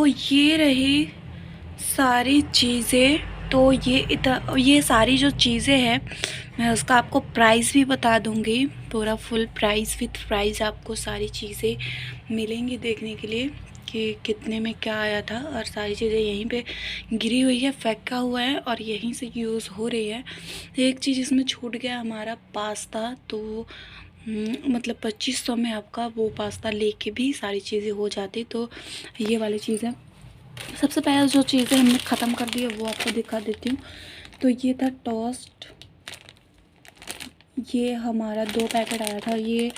तो ये रही सारी चीज़ें। तो ये सारी जो चीज़ें हैं मैं उसका आपको प्राइस भी बता दूंगी, पूरा फुल प्राइस विथ प्राइस आपको सारी चीज़ें मिलेंगी देखने के लिए कि कितने में क्या आया था। और सारी चीज़ें यहीं पे गिरी हुई है, फेंका हुआ है और यहीं से यूज़ हो रही है। एक चीज़ इसमें छूट गया हमारा पास्ता, तो मतलब 2500 में आपका वो पास्ता लेके भी सारी चीज़ें हो जाती। तो ये वाली चीज़ है। सबसे पहले जो चीज़ें हमने ख़त्म कर दी है वो आपको दिखा देती हूँ। तो ये था टोस्ट, ये हमारा 2 पैकेट आया था। ये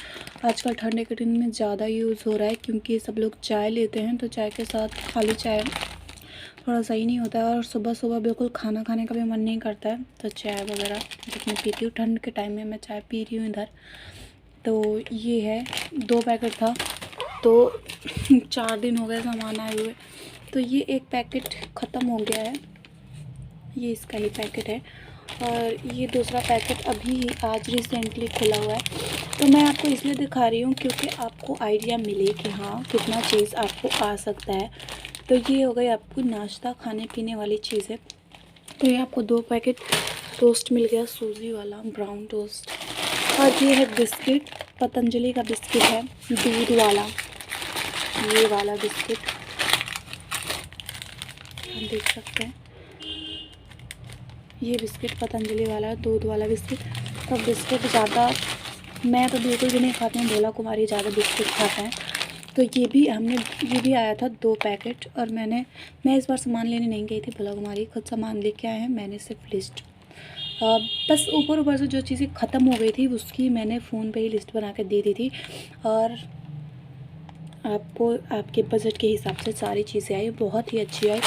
आजकल ठंडे के दिन में ज़्यादा यूज़ हो रहा है क्योंकि सब लोग चाय लेते हैं, तो चाय के साथ खाली चाय थोड़ा सही नहीं होता है और सुबह सुबह बिल्कुल खाना खाने का भी मन नहीं करता है। तो चाय वगैरह जब मैं पीती हूँ ठंड के टाइम में, मैं चाय पी रही हूँ इधर। तो ये है 2 पैकेट था, तो 4 दिन हो गए सामान आए हुए। तो ये एक पैकेट ख़त्म हो गया है, ये इसका ही पैकेट है। और ये दूसरा पैकेट अभी आज रिसेंटली खुला हुआ है। तो मैं आपको इसलिए दिखा रही हूँ क्योंकि आपको आइडिया मिले कि हाँ कितना चीज़ आपको आ सकता है। तो ये हो गई आपको नाश्ता खाने पीने वाली चीज़ें। तो ये आपको 2 पैकेट टोस्ट मिल गया, सूजी वाला ब्राउन टोस्ट। और ये है बिस्किट, पतंजलि का बिस्किट है दूध वाला, ये वाला बिस्किट आप देख सकते हैं। ये बिस्किट पतंजलि वाला दूध वाला बिस्किट। तो बिस्किट ज़्यादा मैं तो बिल्कुल भी नहीं खाती हूँ, भोला कुमारी ज़्यादा बिस्किट खाता है। तो ये भी आया था 2 पैकेट। और मैं इस बार सामान लेने नहीं गई थी भोला कुमारी, खुद सामान लेके आए हैं। मैंने सिर्फ लिस्ट बस ऊपर ऊपर से जो चीज़ें ख़त्म हो गई थी उसकी मैंने फ़ोन पे ही लिस्ट बना के दे दी थी। और आपको आपके बजट के हिसाब से सारी चीज़ें आई, बहुत ही अच्छी आई।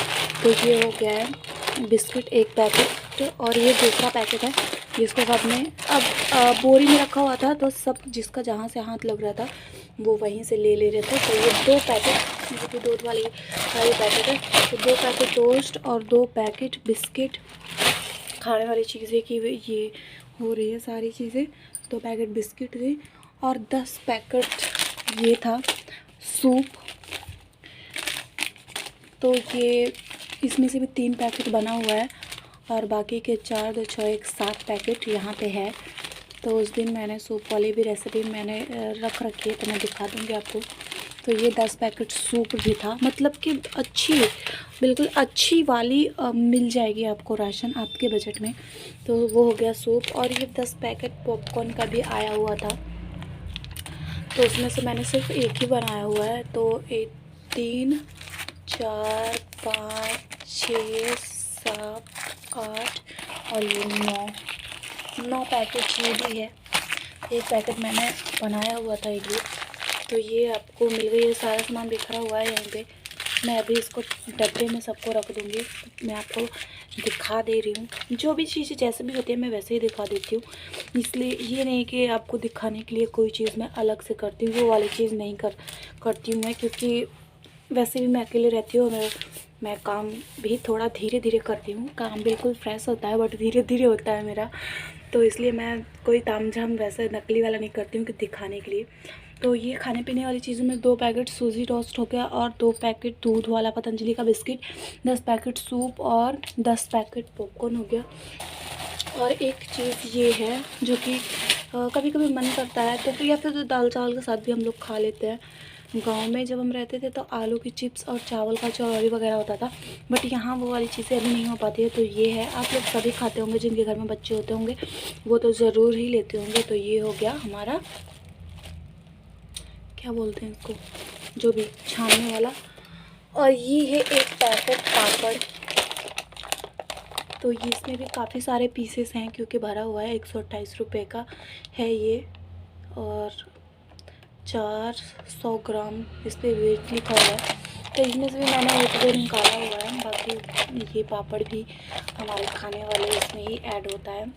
तो ये हो गया है बिस्किट 1 पैकेट। और ये दूसरा पैकेट है जिसको सबने अब बोरी में रखा हुआ था, तो सब जिसका जहाँ से हाथ लग रहा था वो वहीं से ले रहे थे। तो ये 2 पैकेट जो कि दूध वाली पैकेट है, तो 2 पैकेट टोस्ट और 2 पैकेट बिस्किट खाने वाली चीज़ें की ये हो रही है सारी चीज़ें। 2 पैकेट बिस्किट थे और 10 पैकेट ये था सूप। तो ये इसमें से भी 3 पैकेट बना हुआ है और बाकी के 4 2 6 1 7 पैकेट यहाँ पे है। तो उस दिन मैंने सूप वाली भी रेसिपी मैंने रख रखी है, तो मैं दिखा दूँगी आपको। तो ये 10 पैकेट सूप भी था, मतलब कि बिल्कुल अच्छी वाली मिल जाएगी आपको राशन आपके बजट में। तो वो हो गया सूप। और ये 10 पैकेट पॉपकॉर्न का भी आया हुआ था, तो उसमें से मैंने सिर्फ एक ही बनाया हुआ है। तो 1 3 4 5 6 7 8 और ये 9 पैकेट ये भी है। एक पैकेट मैंने बनाया हुआ था एक भी। तो ये आपको मिल गई है, सारा सामान बिखरा हुआ है यहीं पे। मैं अभी इसको डब्बे में सबको रख दूँगी। मैं आपको दिखा दे रही हूँ, जो भी चीज़ें जैसे भी होती है मैं वैसे ही दिखा देती हूँ। इसलिए ये नहीं कि आपको दिखाने के लिए कोई चीज़ मैं अलग से करती हूँ, वो वाली चीज़ नहीं करती हूँ मैं, क्योंकि वैसे भी मैं अकेले रहती हूँ। मैं काम भी थोड़ा धीरे धीरे करती हूँ, काम बिल्कुल फ्रेश होता है बट धीरे धीरे होता है मेरा। तो इसलिए मैं कोई तामझाम वैसे नकली वाला नहीं करती हूँ कि दिखाने के लिए। तो ये खाने पीने वाली चीज़ों में 2 पैकेट सूजी टोस्ट हो गया और 2 पैकेट दूध वाला पतंजलि का बिस्किट, 10 पैकेट सूप और 10 पैकेट पॉपकॉर्न हो गया। और एक चीज़ ये है जो कि कभी कभी मन करता है तो या फिर तो दाल चावल के साथ भी हम लोग खा लेते हैं। गांव में जब हम रहते थे तो आलू की चिप्स और चावल का चौरौरी वगैरह होता था, बट यहाँ वो वाली चीज़ें अभी नहीं हो पाती है। तो ये है, आप लोग सभी खाते होंगे, जिनके घर में बच्चे होते होंगे वो तो ज़रूर ही लेते होंगे। तो ये हो गया हमारा, क्या बोलते हैं इसको, जो भी छानने वाला। और ये है 1 पैकेट पापड़। तो ये इसमें भी काफ़ी सारे पीसेस हैं क्योंकि भरा हुआ है, 128 रुपये का है ये। और 400 ग्राम इस पर वेट लिखा हुआ है। तो इसमें से भी मैंने 1 2 निकाला हुआ है, बाकी ये पापड़ भी हमारे खाने वाले इसमें ही ऐड होता है।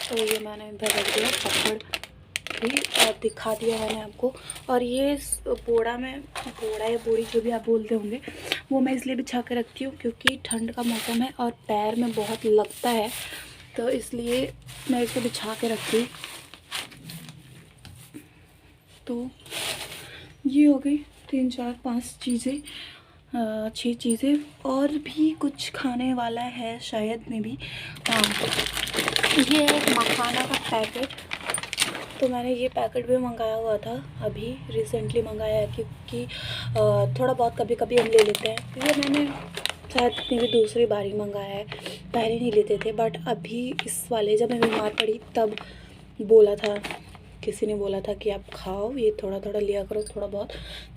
तो ये मैंने इधर रख दिया पापड़ भी और दिखा दिया मैंने आपको। और ये बोड़ा या बोरी जो भी आप बोलते होंगे, वो मैं इसलिए बिछा के रखती हूँ क्योंकि ठंड का मौसम है और पैर में बहुत लगता है, तो इसलिए मैं इसको बिछा के रखती हूँ। तो ये हो गई 3 4 5 चीज़ें। अच्छी चीज़ें और भी कुछ खाने वाला है शायद में भी। हाँ, ये है मखाना का पैकेट। तो मैंने ये पैकेट भी मंगाया हुआ था, अभी रिसेंटली मंगाया है, क्योंकि थोड़ा बहुत कभी कभी हम ले लेते हैं। ये मैंने शायद अपनी भी दूसरी बारी मंगाया है, पहले नहीं लेते थे, बट अभी इस वाले जब मैं बीमार पड़ी तब बोला था, किसी ने बोला था कि आप खाओ, ये थोड़ा थोड़ा लिया करो, थोड़ा बहुत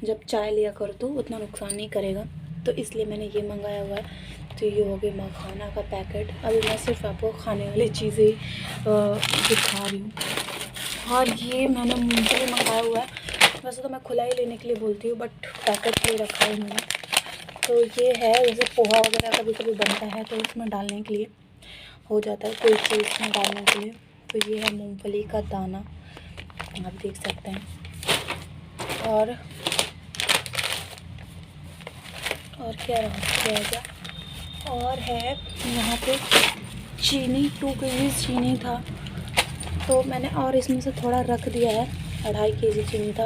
जब चाय लिया करो तो उतना नुकसान नहीं करेगा, तो इसलिए मैंने ये मंगाया हुआ है। तो ये हो गया मखाना का पैकेट। अभी मैं सिर्फ आपको खाने वाली चीज़ें दिखा रही हूँ। और ये मैंने मूंगफली मंगाया हुआ है। वैसे तो मैं खुला ही लेने के लिए बोलती हूँ, बट पैकेट ले रखा है मैंने। तो ये है, जैसे पोहा वगैरह कभी कभी बनता है तो उसमें डालने के लिए हो जाता है, कोई चीज़ में डालने के लिए। तो ये है मूंगफली का दाना, आप देख सकते हैं। और क्या रहेगा, और है यहाँ पे चीनी, 2 kg चीनी था, तो मैंने और इसमें से थोड़ा रख दिया है। 2.5 kg चीनी था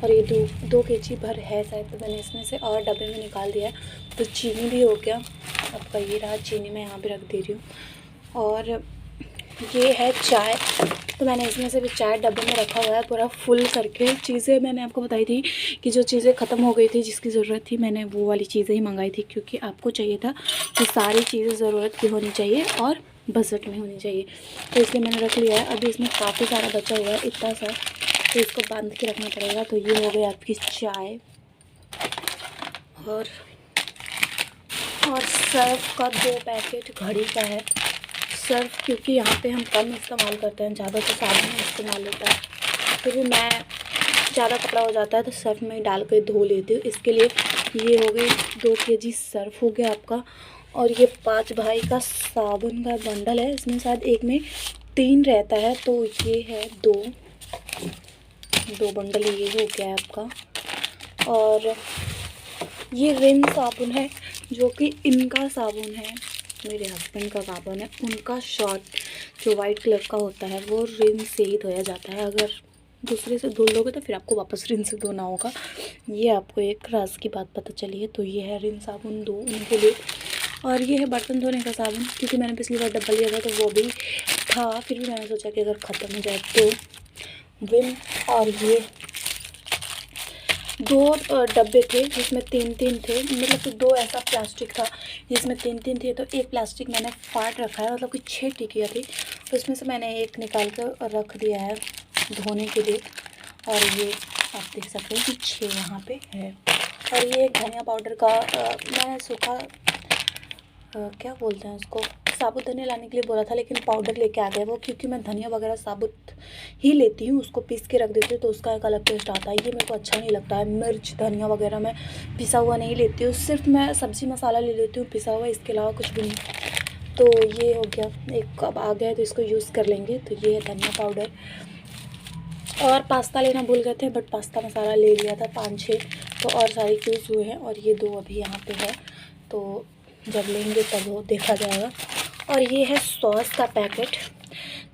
और ये 2 kg भर है शायद, तो मैंने इसमें से और डब्बे में निकाल दिया है। तो चीनी भी हो गया आपका। ये रहा चीनी, मैं यहाँ पे रख दे रही हूँ। और ये है चाय, तो मैंने इसमें से भी चाय डब्बे में रखा हुआ है पूरा फुल करके। चीज़ें मैंने आपको बताई थी कि जो चीज़ें ख़त्म हो गई थी, जिसकी ज़रूरत थी, मैंने वो वाली चीज़ें ही मंगाई थी, क्योंकि आपको चाहिए था कि सारी चीज़ें ज़रूरत की होनी चाहिए और बजट में होनी चाहिए, तो इसलिए मैंने रख लिया है। अभी इसमें काफ़ी सारा बचा हुआ है, इतना सा, तो इसको बांध के रखना पड़ेगा। तो ये हो गई आपकी चाय। और सर्फ का 2 पैकेट घड़ी का है। सर्फ क्योंकि यहाँ पे हम कम इस्तेमाल करते हैं, ज़्यादा तो साबुन में इस्तेमाल होता है, फिर भी मैं ज़्यादा कपड़ा हो जाता है तो सर्फ में डाल कर धो लेती हूँ, इसके लिए। ये हो गई 2 kg सर्फ हो गया आपका। और ये 5 भाई का साबुन का बंडल है, इसमें शायद एक में 3 रहता है, तो ये है 2 बंडल, ये हो गया है आपका। और ये रिन साबुन है, जो कि इनका साबुन है, मेरे हस्बैंड का साबुन है। उनका शॉर्ट जो वाइट कलर का होता है वो रिन से ही धोया जाता है, अगर दूसरे से धो लोगे तो फिर आपको वापस रिन से धोना होगा। ये आपको एक राज की बात पता चली है। तो ये है रिन साबुन 2 उनके लिए। और ये है बर्तन धोने का साबुन, क्योंकि मैंने पिछली बार डब्बा लिया था तो वो भी था, फिर भी मैंने सोचा कि अगर ख़त्म हो जाए तो विम। और ये 2 डब्बे थे जिसमें 3-3 थे, मतलब कि 2 ऐसा प्लास्टिक था जिसमें 3-3 थे, तो एक प्लास्टिक मैंने फाड़ रखा है, मतलब कि 6 टिकिया थी, तो इसमें से मैंने एक निकाल कर रख दिया है धोने के लिए। और ये आप देख सकते हैं कि 6 यहाँ पे है। और ये धनिया पाउडर का मैंने सूखा क्या बोलते हैं उसको, साबुत धनिया लाने के लिए बोला था, लेकिन पाउडर लेके आ गए वो, क्योंकि मैं धनिया वगैरह साबुत ही लेती हूँ, उसको पीस के रख देती हूँ, तो उसका एक अलग टेस्ट आता है। ये मेरे को अच्छा नहीं लगता है, मिर्च धनिया वगैरह मैं पिसा हुआ नहीं लेती हूँ, सिर्फ मैं सब्ज़ी मसाला ले लेती हूँ पिसा हुआ, इसके अलावा कुछ भी नहीं। तो ये हो गया, एक कप आ गया तो इसको यूज़ कर लेंगे। तो ये है धनिया पाउडर। और पास्ता लेना भूल गए थे, बट पास्ता मसाला ले लिया था 5-6, तो और सारे यूज़ हुए हैं। और ये 2 अभी यहाँ पे है, तो जब लेंगे तब वो देखा जाएगा। और ये है सॉस का पैकेट।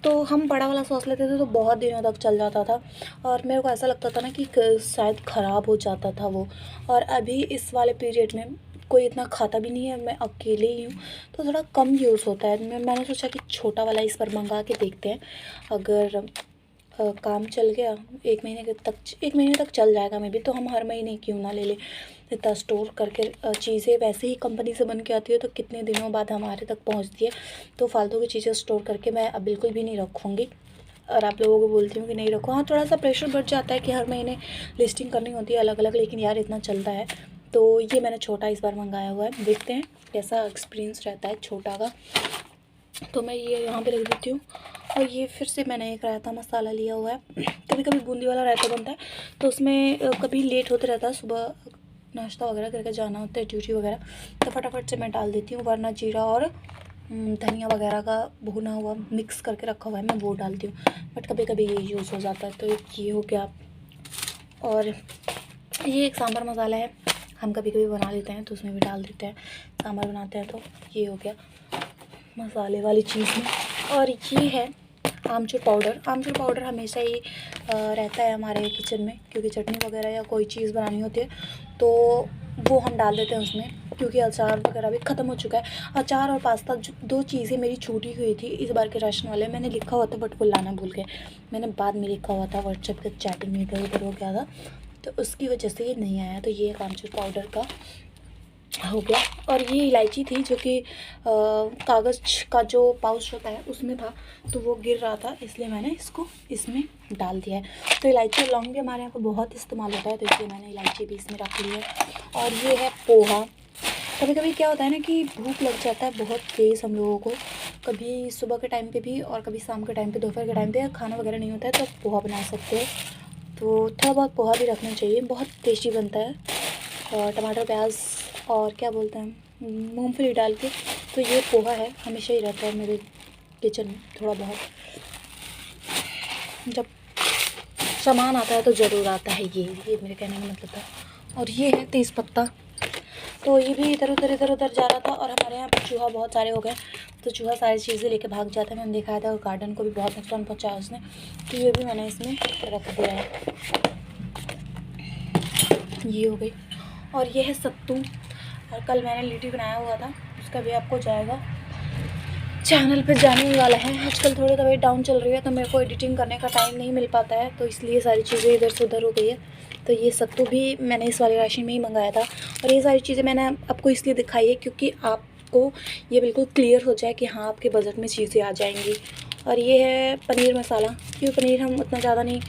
तो हम बड़ा वाला सॉस लेते थे तो बहुत दिनों तक चल जाता था, और मेरे को ऐसा लगता था ना कि शायद ख़राब हो जाता था वो। और अभी इस वाले पीरियड में कोई इतना खाता भी नहीं है, मैं अकेले ही हूँ, तो थोड़ा कम यूज़ होता है। मैंने सोचा कि छोटा वाला इस पर मंगा के देखते हैं, अगर काम चल गया 1 महीने तक चल जाएगा मे बी, तो हम हर महीने क्यों ना ले लें। इतना स्टोर करके चीज़ें वैसे ही कंपनी से बन के आती है तो कितने दिनों बाद हमारे तक पहुंचती है, तो फालतू की चीज़ें स्टोर करके मैं अब बिल्कुल भी नहीं रखूँगी। और आप लोगों को बोलती हूँ कि नहीं रखो। हाँ, थोड़ा सा प्रेशर बढ़ जाता है कि हर महीने लिस्टिंग करनी होती है अलग अलग, लेकिन यार इतना चलता है। तो ये मैंने छोटा इस बार मंगाया हुआ है, देखते हैं कैसा एक्सपीरियंस रहता है छोटा का। तो मैं ये यहाँ पे रख देती हूँ। और ये फिर से मैंने एक रायता मसाला लिया हुआ है, कभी कभी बूंदी वाला रायता बनता है, तो उसमें कभी लेट होते रहता है, सुबह नाश्ता वगैरह करके जाना होता है ड्यूटी वगैरह, तो फटाफट से मैं डाल देती हूँ। वरना जीरा और धनिया वगैरह का भुना हुआ मिक्स करके रखा हुआ है, मैं वो डालती हूँ, बट कभी कभी ये यूज़ हो जाता है। तो ये हो गया। और ये एक सांभर मसाला है, हम कभी कभी बना लेते हैं तो उसमें भी डाल देते हैं, सांभर बनाते हैं तो। ये हो गया मसाले वाली चीज़ में। और ये है आमचूर पाउडर। आमचूर पाउडर हमेशा ही रहता है हमारे किचन में, क्योंकि चटनी वगैरह या कोई चीज़ बनानी होती है तो वो हम डाल देते हैं उसमें, क्योंकि अचार वगैरह भी ख़त्म हो चुका है। अचार और पास्ता दो चीज़ें मेरी छूटी हुई थी इस बार के राशन वाले, मैंने लिखा हुआ था बट वो लाना भूल गए। मैंने बाद में लिखा हुआ था, व्हाट्सएप पर चैटिंग में इधर उधर हो गया था, तो उसकी वजह से ये नहीं आया। तो ये आमचूर पाउडर का हो गया। और ये इलायची थी जो कि कागज़ का जो पाउच होता है उसमें था, तो वो गिर रहा था, इसलिए मैंने इसको इसमें डाल दिया है। तो इलायची और लौंग भी हमारे यहाँ पर बहुत इस्तेमाल होता है, तो इसलिए मैंने इलायची भी इसमें रख ली है। और ये है पोहा। कभी कभी क्या होता है ना कि भूख लग जाता है बहुत तेज़ हम लोगों को, कभी सुबह के टाइम पे भी और कभी शाम के टाइम पे, दोपहर के टाइम पे खाना वगैरह नहीं होता है, तो पोहा बना सकते हो। तो थोड़ा बहुत पोहा भी रखना चाहिए, बहुत टेस्टी बनता है। और टमाटर प्याज और क्या बोलते हैं मूंगफली डाल के, तो ये पोहा है, हमेशा ही रहता है मेरे किचन में थोड़ा बहुत। जब सामान आता है तो ज़रूर आता है ये मेरे कहने का मतलब था। और ये है तेज़पत्ता, तो ये भी इधर उधर जा रहा था, और हमारे यहाँ पर चूहा बहुत सारे हो गए, तो चूहा सारी चीज़ें लेके भाग जाता है। मैंने दिखाया था, और गार्डन को भी बहुत नुकसान पहुँचाया उसने, तो ये भी मैंने इसमें रख दिया है। ये हो गई। और ये है सत्तू, और कल मैंने लिट्टी बनाया हुआ था, उसका भी आपको जाएगा, चैनल पे जाने ही वाला है। आजकल थोड़ी तबीयत डाउन चल रही है, तो मेरे को एडिटिंग करने का टाइम नहीं मिल पाता है, तो इसलिए सारी चीज़ें इधर से उधर हो गई है। तो ये सत्तू भी मैंने इस वाले राशन में ही मंगाया था, और ये सारी चीज़ें मैंने आपको इसलिए दिखाई है क्योंकि आपको ये बिल्कुल क्लियर हो जाए कि हाँ आपके बजट में चीज़ें आ जाएंगी। और ये है पनीर मसाला, क्योंकि पनीर हम उतना ज़्यादा नहीं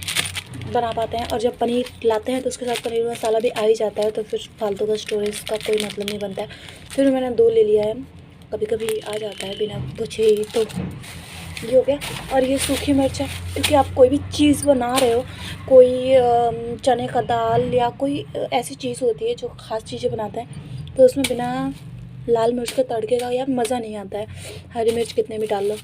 बना पाते हैं, और जब पनीर लाते हैं तो उसके साथ पनीर मसाला भी आ ही जाता है, तो फिर फालतू का स्टोरेज का कोई मतलब नहीं बनता है। फिर मैंने 2 ले लिया है, कभी कभी आ जाता है बिना पूछे ही। तो ये हो गया। और ये सूखी मिर्च है, क्योंकि आप कोई भी चीज़ बना रहे हो, कोई चने का दाल या कोई ऐसी चीज़ होती है जो ख़ास चीज़ें बनाते हैं, तो उसमें बिना लाल मिर्च के तड़के का यार मज़ा नहीं आता है, हरी मिर्च कितने भी डाल लो।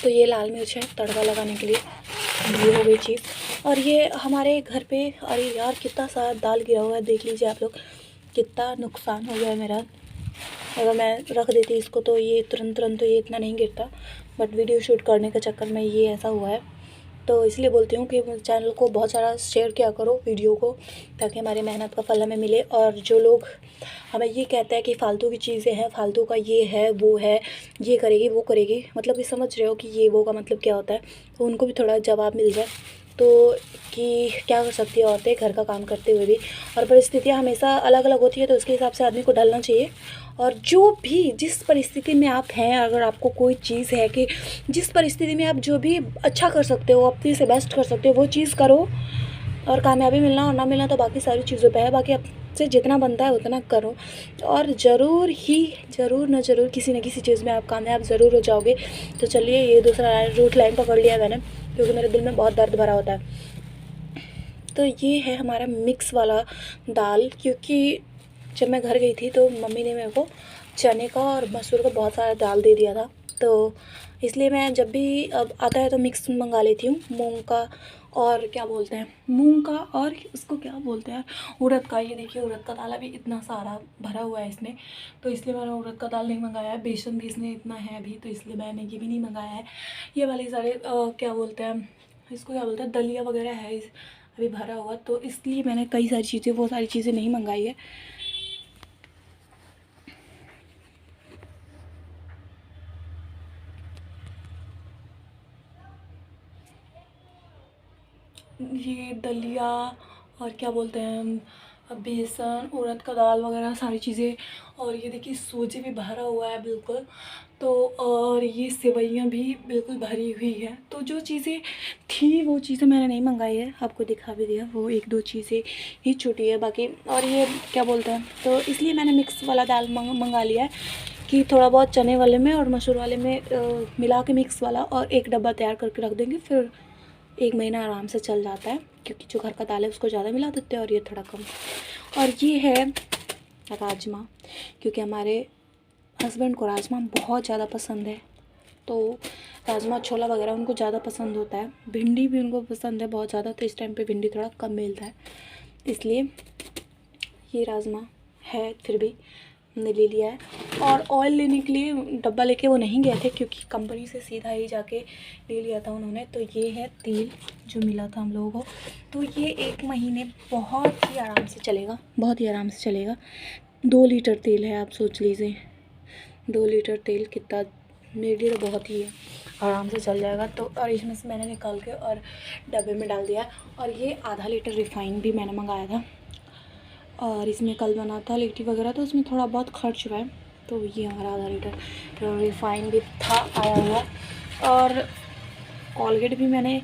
तो ये लाल मिर्च है तड़का लगाने के लिए, ये हो गई चीज़। और ये हमारे घर पे, अरे यार कितना सारा दाल गिरा हुआ है, देख लीजिए आप लोग, कितना नुकसान हो गया है मेरा। अगर मैं रख देती इसको तो ये तुरंत तो ये इतना नहीं गिरता, बट वीडियो शूट करने के चक्कर में ये ऐसा हुआ है। तो इसलिए बोलती हूँ कि चैनल को बहुत सारा शेयर किया करो वीडियो को, ताकि हमारी मेहनत का फल हमें मिले। और जो लोग हमें ये कहते हैं कि फ़ालतू की चीज़ें हैं, फ़ालतू का ये है वो है, ये करेगी वो करेगी, मतलब कि समझ रहे हो कि ये वो का मतलब क्या होता है, तो उनको भी थोड़ा जवाब मिल जाए। तो कि क्या कर सकती है औरतें घर का काम करते हुए भी, और परिस्थितियाँ हमेशा अलग अलग होती है, तो उसके हिसाब से आदमी को ढलना चाहिए। और जो भी जिस परिस्थिति में आप हैं, अगर आपको कोई चीज़ है कि जिस परिस्थिति में आप जो भी अच्छा कर सकते हो, अपने से बेस्ट कर सकते हो, वो चीज़ करो। और कामयाबी मिलना और ना मिलना तो बाकी सारी चीज़ों पे है, बाकी आपसे जितना बनता है उतना करो, और ज़रूर ही ज़रूर न ज़रूर किसी न किसी चीज़ में आप कामयाब ज़रूर हो जाओगे। तो चलिए, ये दूसरा रूट लाइन पकड़ लिया मैंने, क्योंकि मेरे दिल में बहुत दर्द भरा होता है। तो ये है हमारा मिक्स वाला दाल, क्योंकि जब मैं घर गई थी तो मम्मी ने मेरे को चने का और मसूर का बहुत सारा दाल दे दिया था, तो इसलिए मैं जब भी अब आता है तो मिक्स मंगा लेती हूँ, मूंग का और क्या बोलते हैं, मूंग का और उसको क्या बोलते हैं, उड़द का। ये देखिए उड़द का दाल अभी इतना सारा भरा हुआ है इसमें, तो इसलिए मैंने उड़द का दाल नहीं मंगाया है। बेसन भी इसमें इतना है अभी, तो इसलिए मैंने ये भी नहीं मंगाया है। ये वाले सारे क्या बोलते हैं, इसको क्या बोलते हैं, दलिया वगैरह है अभी भरा हुआ, तो इसलिए मैंने कई सारी चीज़ें, वो सारी चीज़ें नहीं मंगाई है। ये दलिया और क्या बोलते हैं, बेसन, उड़द का दाल वगैरह सारी चीज़ें। और ये देखिए सूजी भी भरा हुआ है बिल्कुल, तो और ये सेवइयाँ भी बिल्कुल भरी हुई है। तो जो चीज़ें थी वो चीज़ें मैंने नहीं मंगाई है, आपको दिखा भी दिया, वो 1-2 चीज़ें ही छूटी है बाकी। और ये क्या बोलते हैं, तो इसलिए मैंने मिक्स वाला दाल मंगा लिया है कि थोड़ा बहुत चने वाले में और मसूर वाले में मिला के मिक्स वाला, और एक डब्बा तैयार करके रख देंगे, फिर 1 महीना आराम से चल जाता है, क्योंकि जो घर का दाल है उसको ज़्यादा मिला देते हैं और ये थोड़ा कम। और ये है राजमा, क्योंकि हमारे हस्बैंड को राजमा बहुत ज़्यादा पसंद है, तो राजमा छोला वगैरह उनको ज़्यादा पसंद होता है। भिंडी भी उनको पसंद है बहुत ज़्यादा, तो इस टाइम पे भिंडी थोड़ा कम मिलता है, इसलिए ये राजमा है। फिर भी हमने ले लिया है। और ऑयल लेने के लिए डब्बा लेके वो नहीं गए थे क्योंकि कंपनी से सीधा ही जाके ले लिया था उन्होंने। तो ये है तेल जो मिला था हम लोगों को। तो ये 1 महीने बहुत ही आराम से चलेगा, बहुत ही आराम से चलेगा। 2 लीटर तेल है, आप सोच लीजिए 2 लीटर तेल कितना, मेरे लिए तो बहुत ही है, आराम से चल जाएगा। तो और इसमें से मैंने निकाल के और डब्बे में डाल दिया। और ये आधा लीटर रिफ़ाइन भी मैंने मंगाया था और इसमें कल बना था लिट्टी वगैरह, तो उसमें थोड़ा बहुत खर्च हुआ है। तो ये हमारा आधा लीटर रिफ़ाइन भी था आया हुआ। और कॉलगेट भी मैंने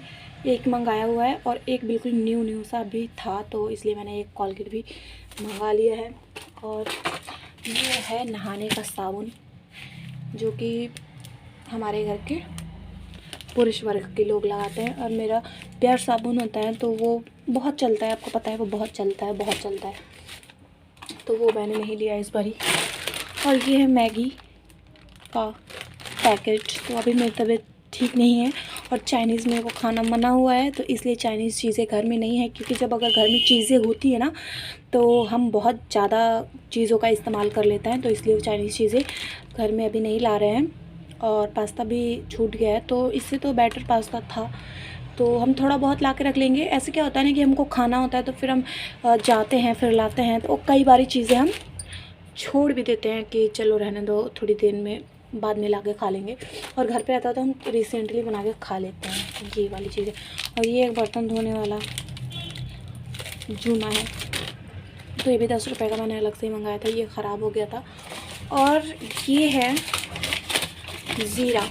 एक मंगाया हुआ है और एक बिल्कुल न्यू सा भी था, तो इसलिए मैंने एक कॉलगेट भी मंगा लिया है। और ये है नहाने का साबुन जो कि हमारे घर के पुरुष वर्ग के लोग लगाते हैं। और मेरा प्यार साबुन होता है तो वो बहुत चलता है, आपको पता है वो बहुत चलता है, बहुत चलता है। तो वो मैंने नहीं लिया इस बारी। और ये है मैगी का पैकेट। तो अभी मेरी तबीयत ठीक नहीं है और चाइनीज़ मेरे को खाना मना हुआ है, तो इसलिए चाइनीज़ चीज़ें घर में नहीं है। क्योंकि जब अगर घर में चीज़ें होती है ना तो हम बहुत ज़्यादा चीज़ों का इस्तेमाल कर लेते हैं, तो इसलिए वो चाइनीज़ चीज़ें घर में अभी नहीं ला रहे हैं। और पास्ता भी छूट गया है, तो इससे तो बेटर पास्ता था, तो हम थोड़ा बहुत ला के रख लेंगे। ऐसे क्या होता है ना कि हमको खाना होता है तो फिर हम जाते हैं फिर लाते हैं, तो कई बारी चीज़ें हम छोड़ भी देते हैं कि चलो रहने दो, थोड़ी देर में बाद में ला के खा लेंगे। और घर पे रहता तो हम रिसेंटली बना के खा लेते हैं ये वाली चीज़ें। और ये एक बर्तन धोने वाला जूना है, तो ये भी 10 रुपये का मैंने अलग से ही मंगाया था, ये ख़राब हो गया था। और ये है ज़ीरा,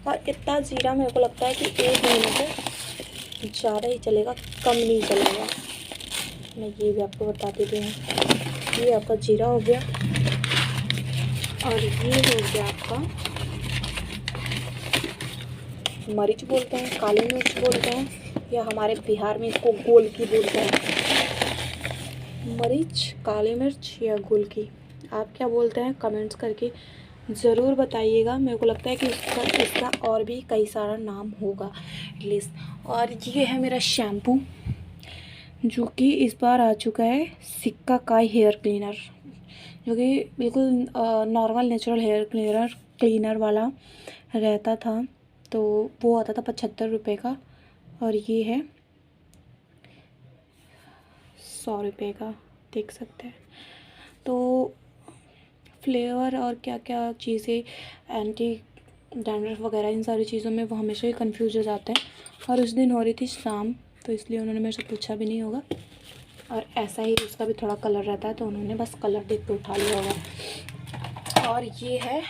और इतना ज़ीरा मेरे को लगता है कि 1 महीने से ज़्यादा ही चलेगा, कम नहीं चलेगा। मैं ये भी आपको बता देती हूँ। ये आपका जीरा हो गया और ये हो गया आपका मरीच बोलते हैं, काली मिर्च बोलते हैं, या हमारे बिहार में इसको गोलकी बोलते हैं। मरीच, काली मिर्च या गोलकी, आप क्या बोलते हैं कमेंट्स करके ज़रूर बताइएगा। मेरे को लगता है कि इसका और भी कई सारा नाम होगा लिस्ट। और ये है मेरा शैम्पू जो कि इस बार आ चुका है, सिक्का काई हेयर क्लीनर, जो कि बिल्कुल नॉर्मल नेचुरल हेयर क्लीनर वाला रहता था। तो वो आता था 75 रुपये का, और ये है 100 रुपये का, देख सकते हैं। तो फ्लेवर और क्या क्या चीज़ें, एंटी डैंड्रफ वगैरह, इन सारी चीज़ों में वो हमेशा ही कंफ्यूज हो जाते हैं। और उस दिन हो रही थी शाम, तो इसलिए उन्होंने मेरे से पूछा भी नहीं होगा। और ऐसा ही उसका भी थोड़ा कलर रहता है, तो उन्होंने बस कलर देख के उठा लिया होगा। और ये है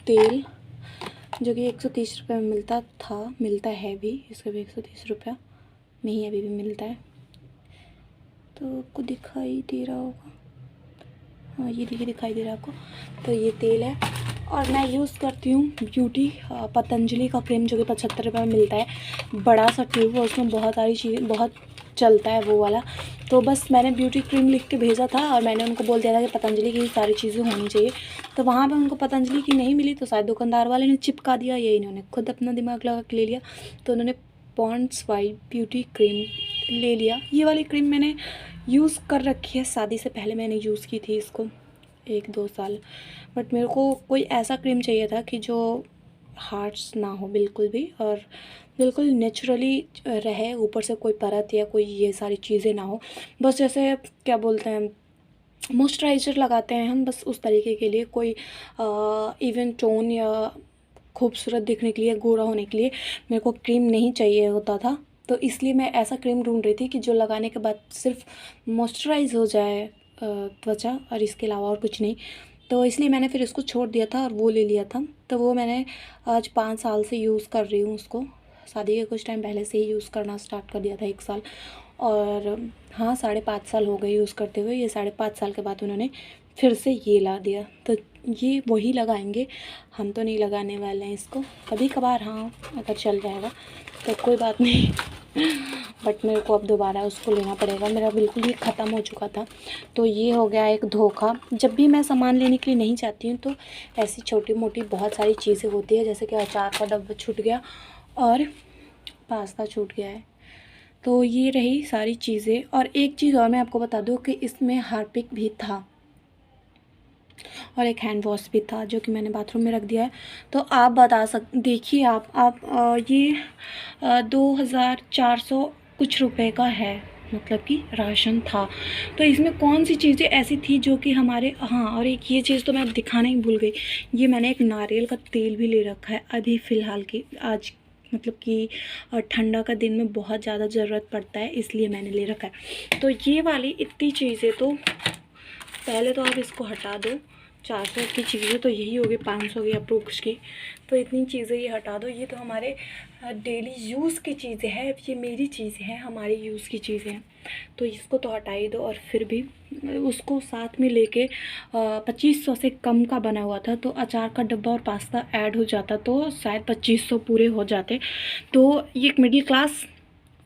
तेल जो कि 130 रुपये में मिलता है भी, इसका भी 130 रुपया में ही अभी भी मिलता है। तो आपको दिखाई दे रहा होगा, हाँ ये देखिए दिखाई दे रहा है आपको। तो ये तेल है और मैं यूज़ करती हूँ ब्यूटी पतंजलि का क्रीम जो कि 75 रुपये में मिलता है। बड़ा सा ट्यूब है, उसमें बहुत सारी चीज़ें, बहुत चलता है वो वाला। तो बस मैंने ब्यूटी क्रीम लिख के भेजा था और मैंने उनको बोल दिया था कि पतंजलि की सारी चीज़ें होनी चाहिए। तो वहाँ पे उनको पतंजलि की नहीं मिली, तो शायद दुकानदार वाले ने चिपका दिया, ये इन्होंने खुद अपना दिमाग लगा के ले लिया। तो उन्होंने पॉन्ड्स वाइट ब्यूटी क्रीम ले लिया। ये वाली क्रीम मैंने यूज़ कर रखी है, शादी से पहले मैंने यूज़ की थी इसको 1-2 साल। बट मेरे को कोई ऐसा क्रीम चाहिए था कि जो हार्ड्स ना हो बिल्कुल भी, और बिल्कुल नेचुरली रहे, ऊपर से कोई परत या कोई ये सारी चीज़ें ना हो। बस जैसे क्या बोलते हैं मॉइस्चराइज़र लगाते हैं हम, बस उस तरीके के लिए, कोई इवन टोन या खूबसूरत दिखने के लिए, गोरा होने के लिए मेरे को क्रीम नहीं चाहिए होता था। तो इसलिए मैं ऐसा क्रीम ढूंढ रही थी कि जो लगाने के बाद सिर्फ मॉइस्चराइज़ हो जाए त्वचा, और इसके अलावा और कुछ नहीं। तो इसलिए मैंने फिर इसको छोड़ दिया था और वो ले लिया था। तो वो मैंने आज 5 साल से यूज़ कर रही हूँ उसको। शादी के कुछ टाइम पहले से ही यूज़ करना स्टार्ट कर दिया था, 1 साल। और हाँ 5.5 साल हो गए यूज़ करते हुए। ये 5.5 साल के बाद उन्होंने फिर से ये ला दिया, तो ये वही लगाएंगे, हम तो नहीं लगाने वाले हैं इसको। कभी कभार हाँ अगर चल जाएगा तो कोई बात नहीं बट मेरे को अब दोबारा उसको लेना पड़ेगा, मेरा बिल्कुल ही ख़त्म हो चुका था। तो ये हो गया एक धोखा। जब भी मैं सामान लेने के लिए नहीं जाती हूँ तो ऐसी छोटी मोटी बहुत सारी चीज़ें होती है, जैसे कि अचार का डब्बा छूट गया और पास्ता छूट गया है। तो ये रही सारी चीज़ें। और एक चीज़ और मैं आपको बता दूँ कि इसमें हार्पिक भी था। और एक हैंड वॉश भी था जो कि मैंने बाथरूम में रख दिया है। तो आप देखिए आप ये 2400 कुछ रुपए का है, मतलब कि राशन था। तो इसमें कौन सी चीज़ें ऐसी थी जो कि हमारे, हाँ और एक ये चीज़ तो मैं दिखाना ही भूल गई, ये मैंने एक नारियल का तेल भी ले रखा है अभी फ़िलहाल की, आज मतलब कि ठंडा का दिन में बहुत ज़्यादा ज़रूरत पड़ता है इसलिए मैंने ले रखा है। तो ये वाली इतनी चीज़ें तो पहले तो आप इसको हटा दो, 400 की चीज़ें तो यही होगी, 500 की अप्रोक्स की, तो इतनी चीज़ें ये हटा दो। ये तो हमारे डेली यूज़ की चीज़ें हैं, ये मेरी चीज़ें हैं, हमारी यूज़ की चीज़ें हैं, तो इसको तो हटा ही दो। और फिर भी उसको साथ में लेके 2500 से कम का बना हुआ था, तो अचार का डब्बा और पास्ता ऐड हो जाता तो शायद 2500 पूरे हो जाते। तो ये एक मिडिल क्लास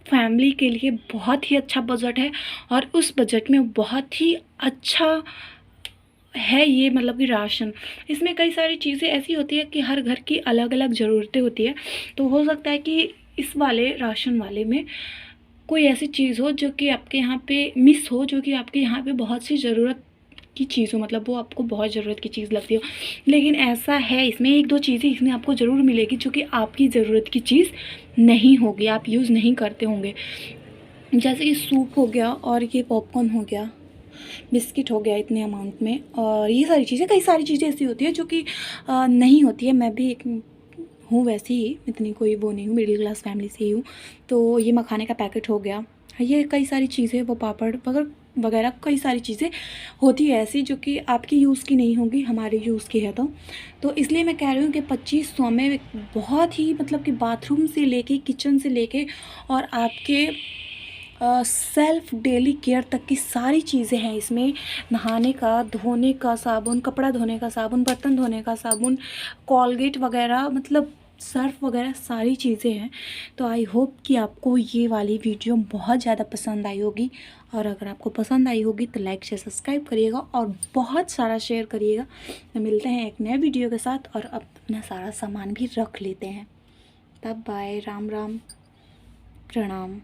फैमिली के लिए बहुत ही अच्छा बजट है, और उस बजट में बहुत ही अच्छा है ये, मतलब कि राशन। इसमें कई सारी चीज़ें ऐसी होती है कि हर घर की अलग अलग ज़रूरतें होती है, तो हो सकता है कि इस वाले राशन वाले में कोई ऐसी चीज़ हो जो कि आपके यहाँ पे मिस हो, जो कि आपके यहाँ पे बहुत सी ज़रूरत की चीज़ हो, मतलब वो आपको बहुत ज़रूरत की चीज़ लगती हो। लेकिन ऐसा है, इसमें एक दो चीज़ें इसमें आपको ज़रूर मिलेगी जो कि आपकी ज़रूरत की चीज़ नहीं होगी, आप यूज़ नहीं करते होंगे। जैसे कि सूप हो गया, और ये पॉपकॉर्न हो गया, बिस्किट हो गया इतने अमाउंट में, और ये सारी चीज़ें, कई सारी चीज़ें ऐसी होती है जो कि नहीं होती है। मैं भी एक हूँ वैसे ही, इतनी कोई वो नहीं हूँ, मिडिल क्लास फैमिली से ही हूँ। तो ये मखाने का पैकेट हो गया, ये कई सारी चीज़ें, वो पापड़ वगैरह वगैरह कई सारी चीज़ें होती है ऐसी जो कि आपकी यूज़ की नहीं होगी, हमारे यूज़ की है। तो इसलिए मैं कह रही हूँ कि 2500 में बहुत ही, मतलब कि बाथरूम से लेके, किचन से लेके, और आपके सेल्फ डेली केयर तक की सारी चीज़ें हैं इसमें। नहाने का, धोने का साबुन, कपड़ा धोने का साबुन, बर्तन धोने का साबुन, कोलगेट वगैरह, मतलब सर्फ वगैरह सारी चीज़ें हैं। तो आई होप कि आपको ये वाली वीडियो बहुत ज़्यादा पसंद आई होगी, और अगर आपको पसंद आई होगी तो लाइक शेयर सब्सक्राइब करिएगा और बहुत सारा शेयर करिएगा। तो मिलते हैं एक नए वीडियो के साथ, और अपना सारा सामान भी रख लेते हैं। तब बाय, राम राम, प्रणाम।